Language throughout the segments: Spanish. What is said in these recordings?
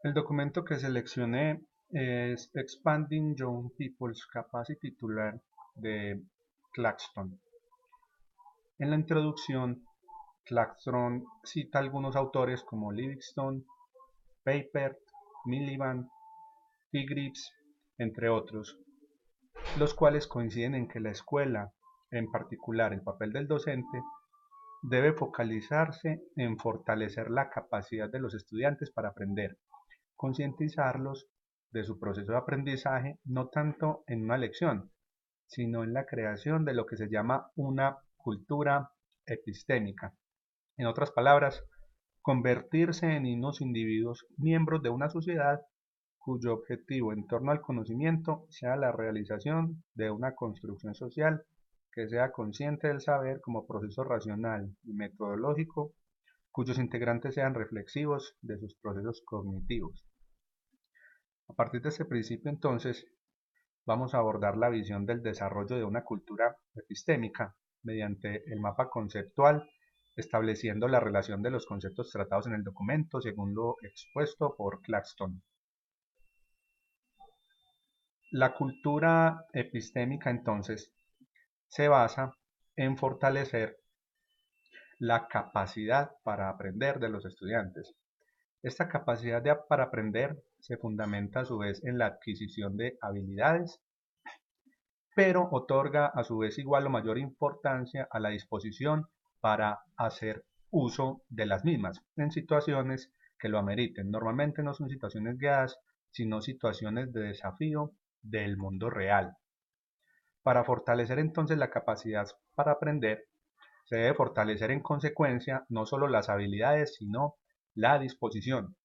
El documento que seleccioné es Expanding Young People's Capacity to Learn de Claxton. En la introducción, Claxton cita algunos autores como Livingstone, Papert, Miliband, Tigrids, entre otros, los cuales coinciden en que la escuela, en particular el papel del docente, debe focalizarse en fortalecer la capacidad de los estudiantes para aprender, concientizarlos de su proceso de aprendizaje no tanto en una lección, sino en la creación de lo que se llama una cultura epistémica. En otras palabras, convertirse en unos individuos miembros de una sociedad cuyo objetivo en torno al conocimiento sea la realización de una construcción social que sea consciente del saber como proceso racional y metodológico, cuyos integrantes sean reflexivos de sus procesos cognitivos. A partir de este principio, entonces, vamos a abordar la visión del desarrollo de una cultura epistémica mediante el mapa conceptual, estableciendo la relación de los conceptos tratados en el documento según lo expuesto por Claxton. La cultura epistémica, entonces, se basa en fortalecer la capacidad para aprender de los estudiantes. Esta capacidad para aprender se fundamenta a su vez en la adquisición de habilidades, pero otorga a su vez igual o mayor importancia a la disposición para hacer uso de las mismas en situaciones que lo ameriten. Normalmente no son situaciones guiadas, sino situaciones de desafío del mundo real. Para fortalecer entonces la capacidad para aprender, se debe fortalecer en consecuencia no solo las habilidades, sino la disposición.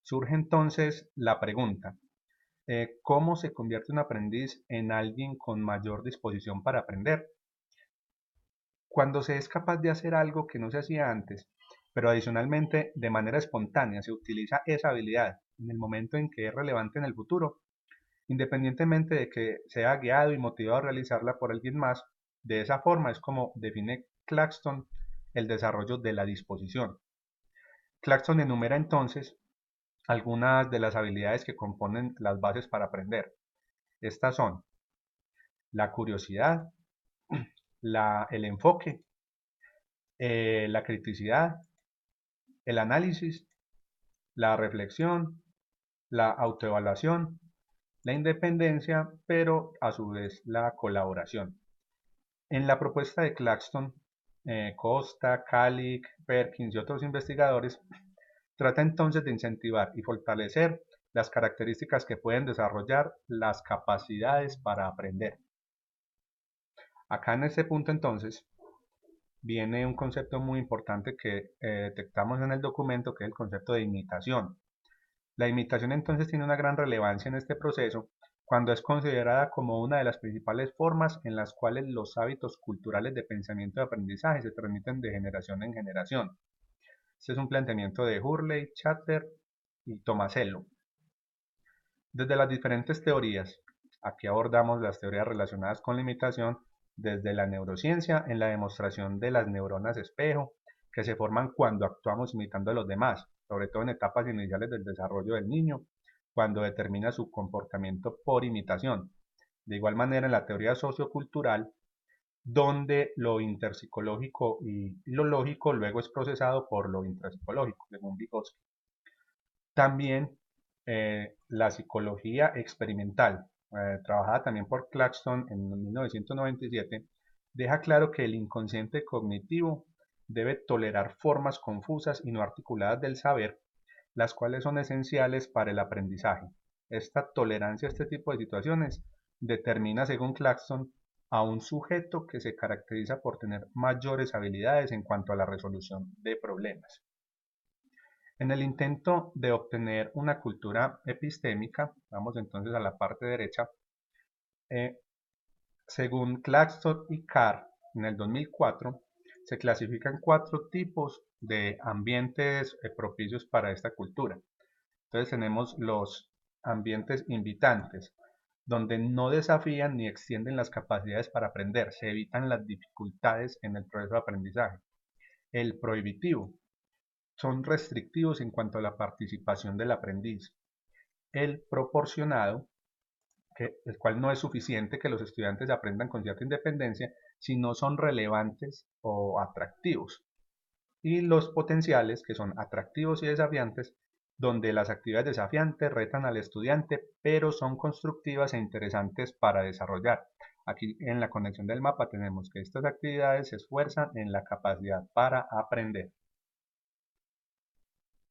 Surge entonces la pregunta, ¿cómo se convierte un aprendiz en alguien con mayor disposición para aprender? Cuando se es capaz de hacer algo que no se hacía antes, pero adicionalmente de manera espontánea se utiliza esa habilidad en el momento en que es relevante en el futuro, independientemente de que sea guiado y motivado a realizarla por alguien más. De esa forma es como define Claxton el desarrollo de la disposición. Claxton enumera entonces algunas de las habilidades que componen las bases para aprender. Estas son la curiosidad, el enfoque, la criticidad, el análisis, la reflexión, la autoevaluación, la independencia, pero a su vez la colaboración. En la propuesta de Claxton, Costa, Kalik, Perkins y otros investigadores trata entonces de incentivar y fortalecer las características que pueden desarrollar las capacidades para aprender. Acá en este punto entonces viene un concepto muy importante que detectamos en el documento, que es el concepto de imitación. La imitación entonces tiene una gran relevancia en este proceso cuando es considerada como una de las principales formas en las cuales los hábitos culturales de pensamiento y aprendizaje se transmiten de generación en generación. Este es un planteamiento de Hurley, Chatler y Tomasello. Desde las diferentes teorías, aquí abordamos las teorías relacionadas con la imitación, desde la neurociencia en la demostración de las neuronas espejo, que se forman cuando actuamos imitando a los demás, sobre todo en etapas iniciales del desarrollo del niño, cuando determina su comportamiento por imitación. De igual manera en la teoría sociocultural, donde lo interpsicológico y lo lógico luego es procesado por lo intrapsicológico, según Vygotsky. También la psicología experimental, trabajada también por Claxton en 1997, deja claro que el inconsciente cognitivo debe tolerar formas confusas y no articuladas del saber, las cuales son esenciales para el aprendizaje. Esta tolerancia a este tipo de situaciones determina, según Claxton, a un sujeto que se caracteriza por tener mayores habilidades en cuanto a la resolución de problemas. En el intento de obtener una cultura epistémica, vamos entonces a la parte derecha, eh, según Claxton y Carr, en el 2004, se clasifican 4 tipos de ambientes propicios para esta cultura. Entonces tenemos los ambientes invitantes, donde no desafían ni extienden las capacidades para aprender, se evitan las dificultades en el proceso de aprendizaje. El prohibitivo, son restrictivos en cuanto a la participación del aprendiz. El proporcionado, el cual no es suficiente que los estudiantes aprendan con cierta independencia, si no son relevantes o atractivos. Y los potenciales, que son atractivos y desafiantes, donde las actividades desafiantes retan al estudiante, pero son constructivas e interesantes para desarrollar. Aquí en la conexión del mapa tenemos que estas actividades se esfuerzan en la capacidad para aprender.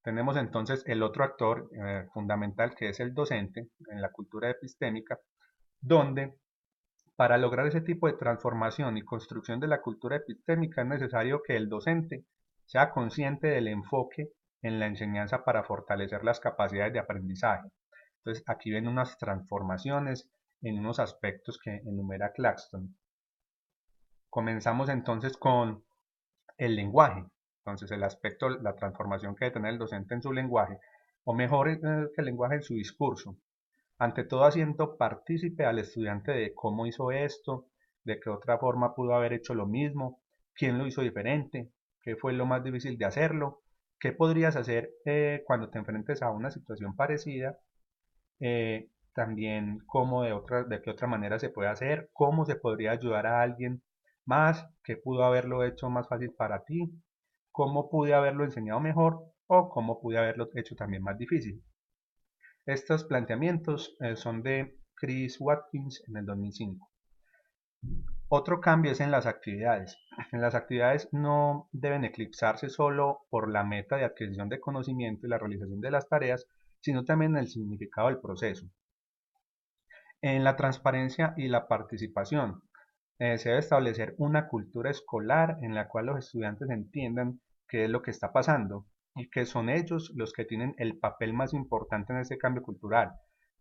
Tenemos entonces el otro actor fundamental, que es el docente en la cultura epistémica, donde para lograr ese tipo de transformación y construcción de la cultura epistémica es necesario que el docente sea consciente del enfoque en la enseñanza para fortalecer las capacidades de aprendizaje. Entonces aquí ven unas transformaciones en unos aspectos que enumera Claxton. Comenzamos entonces con el lenguaje. Entonces el aspecto, la transformación que debe tener el docente en su lenguaje, o mejor que el lenguaje en su discurso. Ante todo haciendo partícipe al estudiante de cómo hizo esto, de qué otra forma pudo haber hecho lo mismo, quién lo hizo diferente, qué fue lo más difícil de hacerlo, qué podrías hacer cuando te enfrentes a una situación parecida, también cómo de qué otra manera se puede hacer, cómo se podría ayudar a alguien más, qué pudo haberlo hecho más fácil para ti, cómo pude haberlo enseñado mejor o cómo pude haberlo hecho también más difícil. Estos planteamientos son de Chris Watkins en el 2005. Otro cambio es en las actividades. En las actividades no deben eclipsarse solo por la meta de adquisición de conocimiento y la realización de las tareas, sino también en el significado del proceso. En la transparencia y la participación, se debe establecer una cultura escolar en la cual los estudiantes entiendan qué es lo que está pasando y que son ellos los que tienen el papel más importante en este cambio cultural.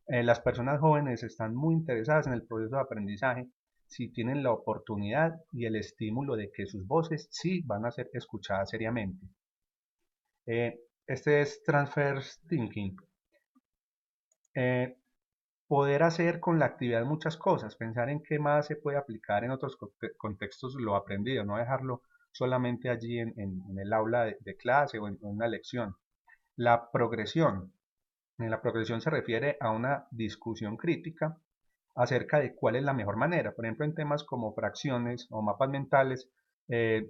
Las personas jóvenes están muy interesadas en el proceso de aprendizaje si tienen la oportunidad y el estímulo de que sus voces sí van a ser escuchadas seriamente. Este es Transfer Thinking. Poder hacer con la actividad muchas cosas, pensar en qué más se puede aplicar en otros contextos lo aprendido, no dejarlo solamente allí en el aula de clase o en una lección. La progresión. En la progresión se refiere a una discusión crítica acerca de cuál es la mejor manera. Por ejemplo, en temas como fracciones o mapas mentales,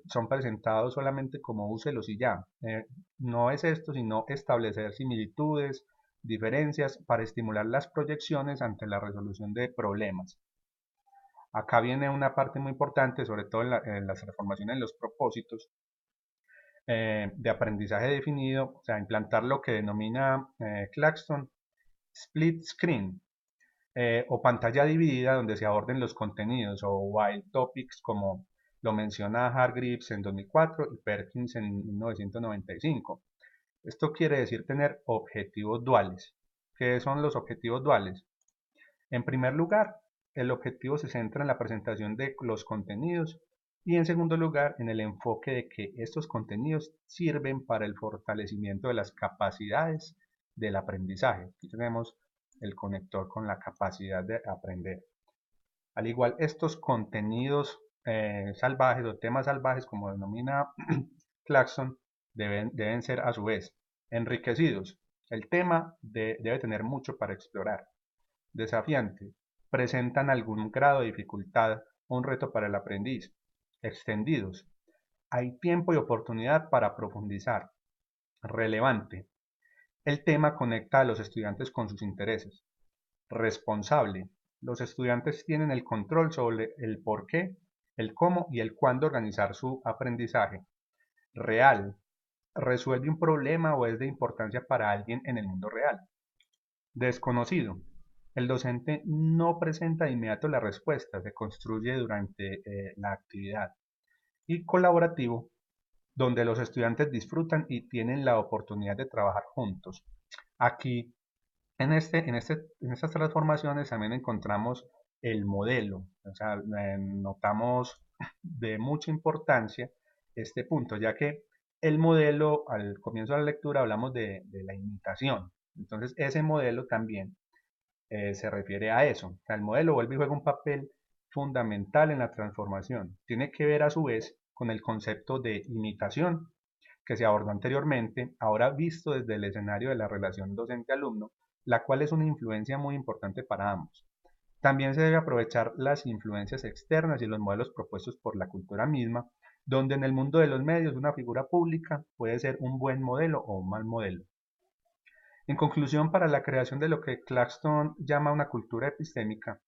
son presentados solamente como úselos y ya. No es esto, sino establecer similitudes, diferencias para estimular las proyecciones ante la resolución de problemas. Acá viene una parte muy importante, sobre todo en las transformaciones en los propósitos de aprendizaje definido, o sea, implantar lo que denomina Claxton split screen, o pantalla dividida donde se aborden los contenidos, o wild topics como lo menciona Hargreaves en 2004 y Perkins en 1995. Esto quiere decir tener objetivos duales. ¿Qué son los objetivos duales? En primer lugar, el objetivo se centra en la presentación de los contenidos y en segundo lugar en el enfoque de que estos contenidos sirven para el fortalecimiento de las capacidades del aprendizaje. Aquí tenemos el conector con la capacidad de aprender. Al igual, estos contenidos salvajes o temas salvajes, como denomina Claxton, deben ser a su vez enriquecidos. El tema debe tener mucho para explorar. Desafiante, presentan algún grado de dificultad o un reto para el aprendiz. Extendidos, hay tiempo y oportunidad para profundizar. Relevante, el tema conecta a los estudiantes con sus intereses. Responsable, los estudiantes tienen el control sobre el por qué, el cómo y el cuándo organizar su aprendizaje. Real, resuelve un problema o es de importancia para alguien en el mundo real. Desconocido, el docente no presenta de inmediato la respuesta, se construye durante la actividad. Y colaborativo, donde los estudiantes disfrutan y tienen la oportunidad de trabajar juntos. Aquí, en estas transformaciones también encontramos el modelo, o sea, notamos de mucha importancia este punto, ya que el modelo, al comienzo de la lectura hablamos de la imitación, entonces ese modelo también se refiere a eso. O sea, el modelo vuelve y juega un papel fundamental en la transformación. Tiene que ver a su vez con el concepto de imitación que se abordó anteriormente, ahora visto desde el escenario de la relación docente-alumno, la cual es una influencia muy importante para ambos. También se debe aprovechar las influencias externas y los modelos propuestos por la cultura misma, donde en el mundo de los medios una figura pública puede ser un buen modelo o un mal modelo. En conclusión, para la creación de lo que Claxton llama una cultura epistémica,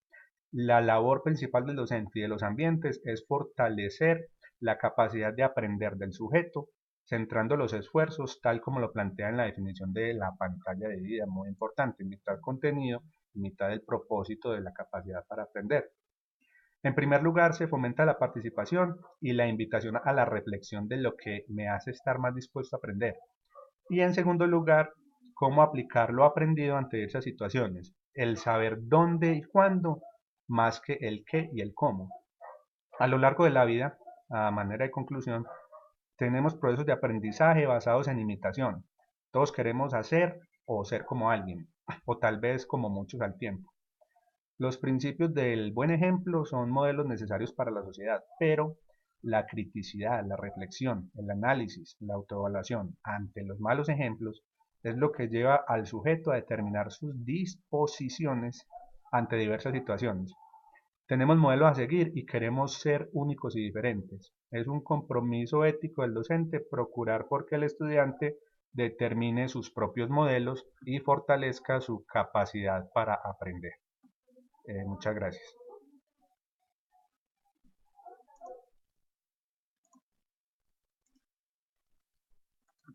la labor principal del docente y de los ambientes es fortalecer la capacidad de aprender del sujeto, centrando los esfuerzos tal como lo plantea en la definición de la pantalla de vida, muy importante, mitad contenido y mitad del propósito de la capacidad para aprender. En primer lugar, se fomenta la participación y la invitación a la reflexión de lo que me hace estar más dispuesto a aprender. Y en segundo lugar, cómo aplicar lo aprendido ante esas situaciones, el saber dónde y cuándo, más que el qué y el cómo. A lo largo de la vida, a manera de conclusión, tenemos procesos de aprendizaje basados en imitación. Todos queremos hacer o ser como alguien, o tal vez como muchos al tiempo. Los principios del buen ejemplo son modelos necesarios para la sociedad, pero la criticidad, la reflexión, el análisis, la autoevaluación ante los malos ejemplos es lo que lleva al sujeto a determinar sus disposiciones ante diversas situaciones. Tenemos modelos a seguir y queremos ser únicos y diferentes. Es un compromiso ético del docente procurar porque el estudiante determine sus propios modelos y fortalezca su capacidad para aprender. Muchas gracias.